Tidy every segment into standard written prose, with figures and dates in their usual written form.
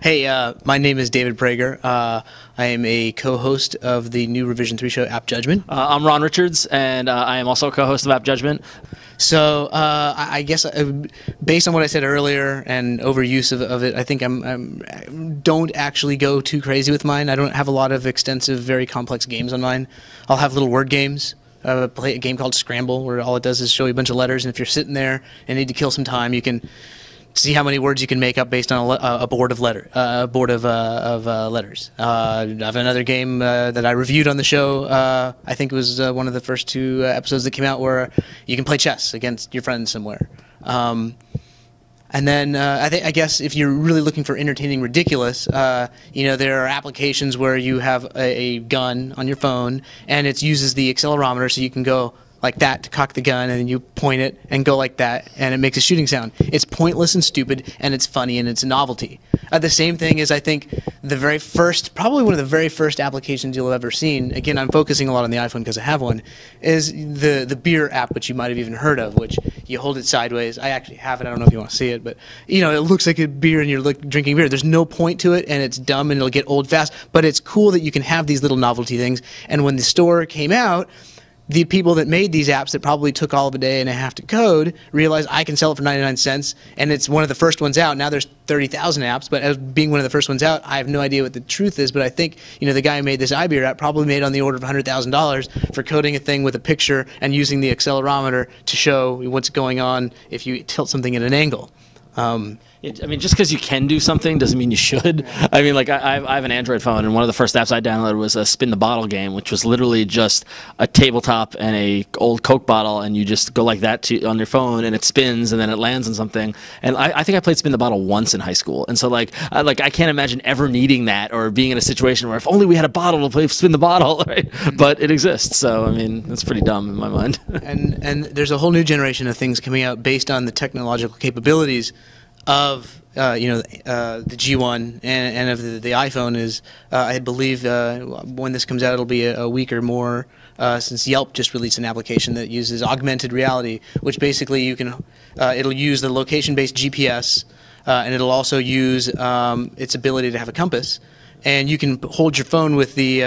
Hey, my name is David Prager. I am a co-host of the new Revision3 show, AppJudgment. I'm Ron Richards, and I am also a co-host of AppJudgment. So I guess based on what I said earlier and overuse of it, I think don't actually go too crazy with mine. I don't have a lot of extensive, very complex games on mine. I'll have little word games. Play a game called Scramble, where all it does is show you a bunch of letters, and if you're sitting there and need to kill some time, you can see how many words you can make up based on a board of letters. I have another game that I reviewed on the show. I think it was one of the first two episodes that came out, where you can play chess against your friends somewhere. And then I guess if you're really looking for entertaining ridiculous, there are applications where you have a gun on your phone, and it uses the accelerometer, so you can go like that to cock the gun, and then you point it and go like that, and it makes a shooting sound. It's pointless and stupid, and it's funny, and it's a novelty. The same thing is, I think, probably one of the very first applications you'll have ever seen, again, I'm focusing a lot on the iPhone because I have one, is the beer app, which you might have even heard of, which you hold it sideways. I actually have it. I don't know if you want to see it, but it looks like a beer, and you're drinking beer. There's no point to it, and it's dumb, and it'll get old fast, but it's cool that you can have these little novelty things. And when the store came out, the people that made these apps that probably took all of a day and a half to code realized I can sell it for 99 cents, and it's one of the first ones out. Now there's 30,000 apps, but as being one of the first ones out, I have no idea what the truth is, but I think the guy who made this iBeer app probably made on the order of $100,000 for coding a thing with a picture and using the accelerometer to show what's going on if you tilt something at an angle. I mean, just because you can do something doesn't mean you should. I mean, like, I have an Android phone, and one of the first apps I downloaded was a Spin the Bottle game, which was literally just a tabletop and a old Coke bottle, and you just go like that on your phone, and it spins, and then it lands on something. And I think I played Spin the Bottle once in high school, and so I can't imagine ever needing that or being in a situation where if only we had a bottle to play Spin the Bottle, right? But it exists, so I mean, that's pretty dumb in my mind. and there's a whole new generation of things coming out based on the technological capabilities of the G1 and of the iPhone. Is I believe when this comes out, it'll be a week or more since Yelp just released an application that uses augmented reality, which basically you can it'll use the location-based GPS, and it'll also use its ability to have a compass. And you can hold your phone with the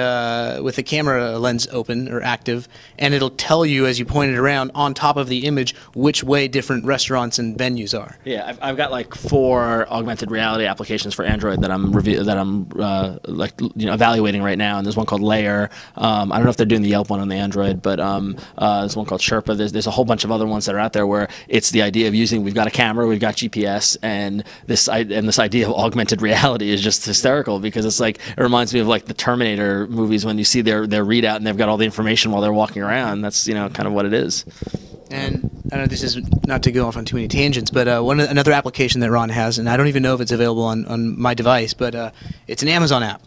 camera lens open or active, and it'll tell you as you point it around on top of the image which way different restaurants and venues are. Yeah, I've got like 4 augmented reality applications for Android that I'm evaluating right now, and there's one called Layer. I don't know if they're doing the Yelp one on the Android, but there's one called Sherpa. There's a whole bunch of other ones that are out there where it's the idea of we've got a camera, we've got GPS, and this idea of augmented reality is just hysterical, because it's like, it reminds me of like the Terminator movies when you see their readout and they've got all the information while they're walking around. That's kind of what it is. And I know this is not to go off on too many tangents, but another application that Ron has, and I don't even know if it's available on my device, but it's an Amazon app.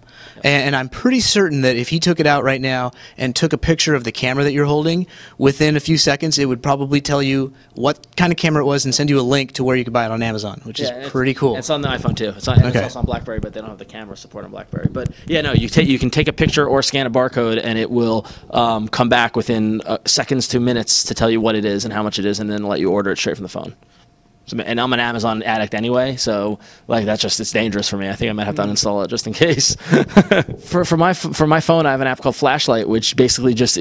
And I'm pretty certain that if he took it out right now and took a picture of the camera that you're holding, within a few seconds it would probably tell you what kind of camera it was and send you a link to where you could buy it on Amazon, which is pretty cool. It's on the iPhone too. It's also on BlackBerry, but they don't have the camera support on BlackBerry. But yeah, no, you can take a picture or scan a barcode, and it will come back within seconds to minutes to tell you what it is and how much it is, and then let you order it straight from the phone. And I'm an Amazon addict anyway, so it's dangerous for me. I think I might have to uninstall it just in case. for my phone, I have an app called Flashlight, which basically just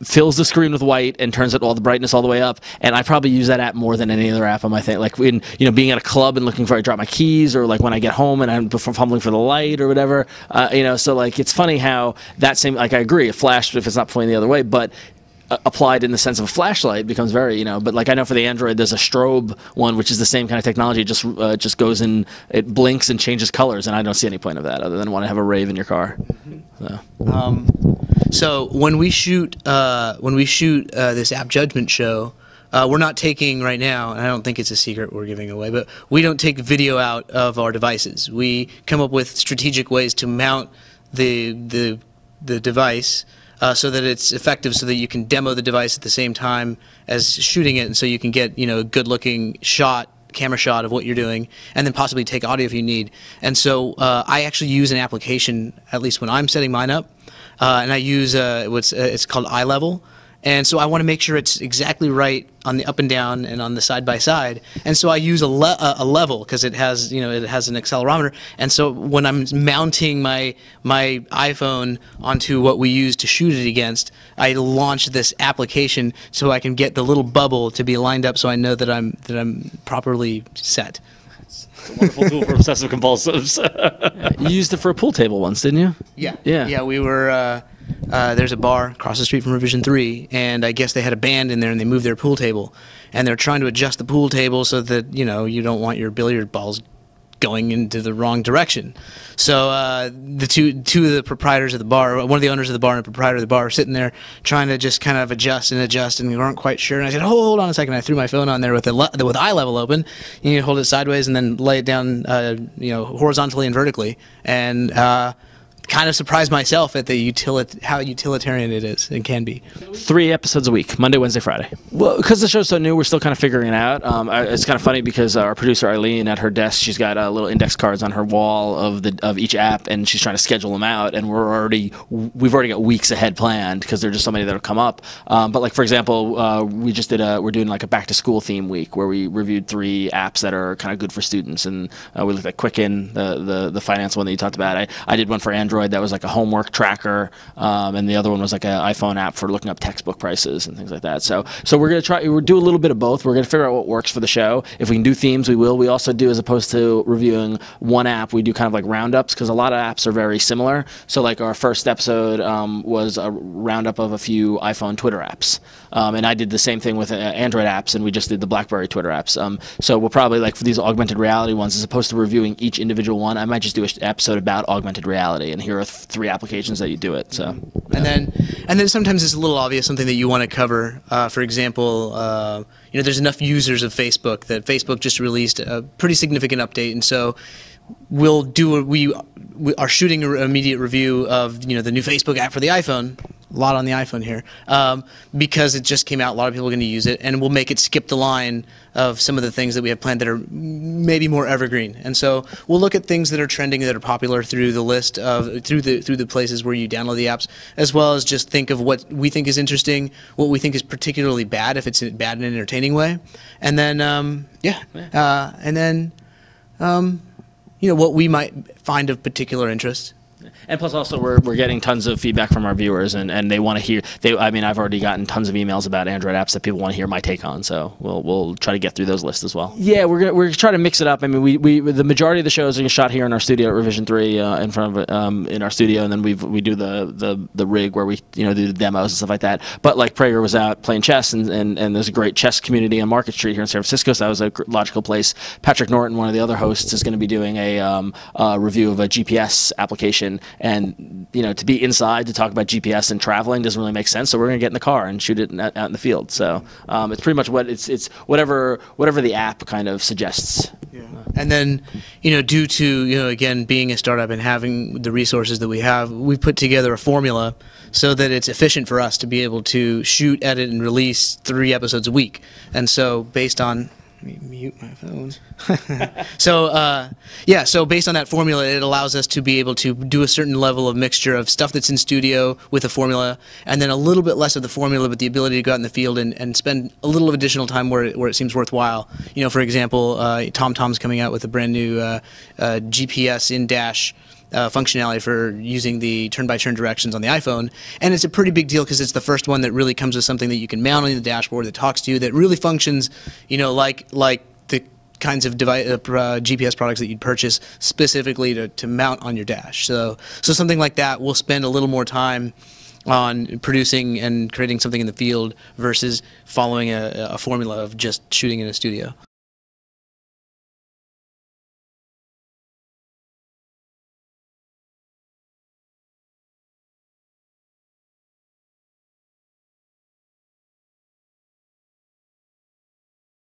fills the screen with white and turns all the brightness all the way up. And I probably use that app more than any other app on my thing. Like when being at a club and looking for I drop my keys, or like when I get home and I'm fumbling for the light or whatever. So it's funny how that same, I agree, a flash if it's not pointing the other way, but applied in the sense of a flashlight becomes very, but I know for the Android there's a strobe one, which is the same kind of technology. It just goes in, it blinks and changes colors, and I don't see any point of that other than want to have a rave in your car. So when we shoot this AppJudgment show, we're not taking right now, and I don't think it's a secret we're giving away, but we don't take video out of our devices. We come up with strategic ways to mount the device so that it's effective, so that you can demo the device at the same time as shooting it, and so you can get a good-looking camera shot of what you're doing, and then possibly take audio if you need. And so I actually use an application, at least when I'm setting mine up, and I use it's called iLevel. and so I want to make sure it's exactly right on the up and down and on the side by side. And so I use a level because it has it has an accelerometer. And so when I'm mounting my iPhone onto what we use to shoot it against, I launch this application so I can get the little bubble to be lined up so I know that I'm properly set. It's a wonderful tool for obsessive compulsives. You used it for a pool table once, didn't you? Yeah. We were. There's a bar across the street from Revision 3, and I guess they had a band in there, and they moved their pool table, and they're trying to adjust the pool table so that you don't want your billiard balls going into the wrong direction. So the two of the proprietors of the bar, one of the owners of the bar and the proprietor of the bar, are sitting there trying to just kind of adjust, and we weren't quite sure. And I said, hold on a second. I threw my phone on there with eye level open. You hold it sideways and then lay it down, horizontally and vertically, and kind of surprised myself at the how utilitarian it is and can be. 3 episodes a week, Monday, Wednesday, Friday. Well, because the show's so new, we're still kind of figuring it out. It's kind of funny because our producer Eileen, at her desk, she's got little index cards on her wall of each app, and she's trying to schedule them out. And we've already got weeks ahead planned because there's just so many that'll come up. But like for example, we're doing like a back to school theme week where we reviewed 3 apps that are kind of good for students, and we looked at Quicken, the finance one that you talked about. I did one for Android that was like a homework tracker, and the other one was like an iPhone app for looking up textbook prices and things like that. So we're going to do a little bit of both. We're going to figure out what works for the show. If we can do themes, we will. We also do, as opposed to reviewing one app, we do kind of like roundups, because a lot of apps are very similar. So like our first episode was a roundup of a few iPhone Twitter apps. And I did the same thing with Android apps, and we just did the BlackBerry Twitter apps. So we'll probably, like for these augmented reality ones, as opposed to reviewing each individual one, I might just do an episode about augmented reality, and here are 3 applications that you do it. So, and then sometimes it's a little obvious something that you want to cover. For example, there's enough users of Facebook that Facebook just released a pretty significant update, and so we are shooting an immediate review of the new Facebook app for the iPhone. A lot on the iPhone here, because it just came out. A lot of people are going to use it, and we'll make it skip the line of some of the things that we have planned that are maybe more evergreen. And so we'll look at things that are trending, that are popular through the list of through the places where you download the apps, as well as just think of what we think is interesting, what we think is particularly bad, if it's bad in an entertaining way, and then what we might find of particular interest. And plus also we're getting tons of feedback from our viewers, and they want to hear. I've already gotten tons of emails about Android apps that people want to hear my take on. So we'll try to get through those lists as well. Yeah, we're gonna try to mix it up. I mean, the majority of the shows are shot here in our studio at Revision3 in front of in our studio, and then we do the rig where we do the demos and stuff like that. But like Prager was out playing chess, and there's a great chess community on Market Street here in San Francisco, so that was a logical place. Patrick Norton, one of the other hosts, is going to be doing a review of a GPS application. And to be inside to talk about GPS and traveling doesn't really make sense. So we're going to get in the car and shoot it out in the field. So it's pretty much it's whatever the app kind of suggests. Yeah. And then due to again being a startup and having the resources that we have, we've put together a formula so that it's efficient for us to be able to shoot, edit, and release 3 episodes a week. And so based on mute my phone. So based on that formula, it allows us to be able to do a certain level of mixture of stuff that's in studio with a formula, and then a little bit less of the formula, but the ability to go out in the field and spend a little of additional time where it seems worthwhile. For example, TomTom's coming out with a brand new GPS in-dash functionality for using the turn-by-turn directions on the iPhone, and it's a pretty big deal because it's the first one that really comes with something that you can mount on the dashboard that talks to you, that really functions, like the kinds of GPS products that you'd purchase specifically to mount on your dash. So something like that, we'll spend a little more time on producing and creating something in the field versus following a formula of just shooting in a studio.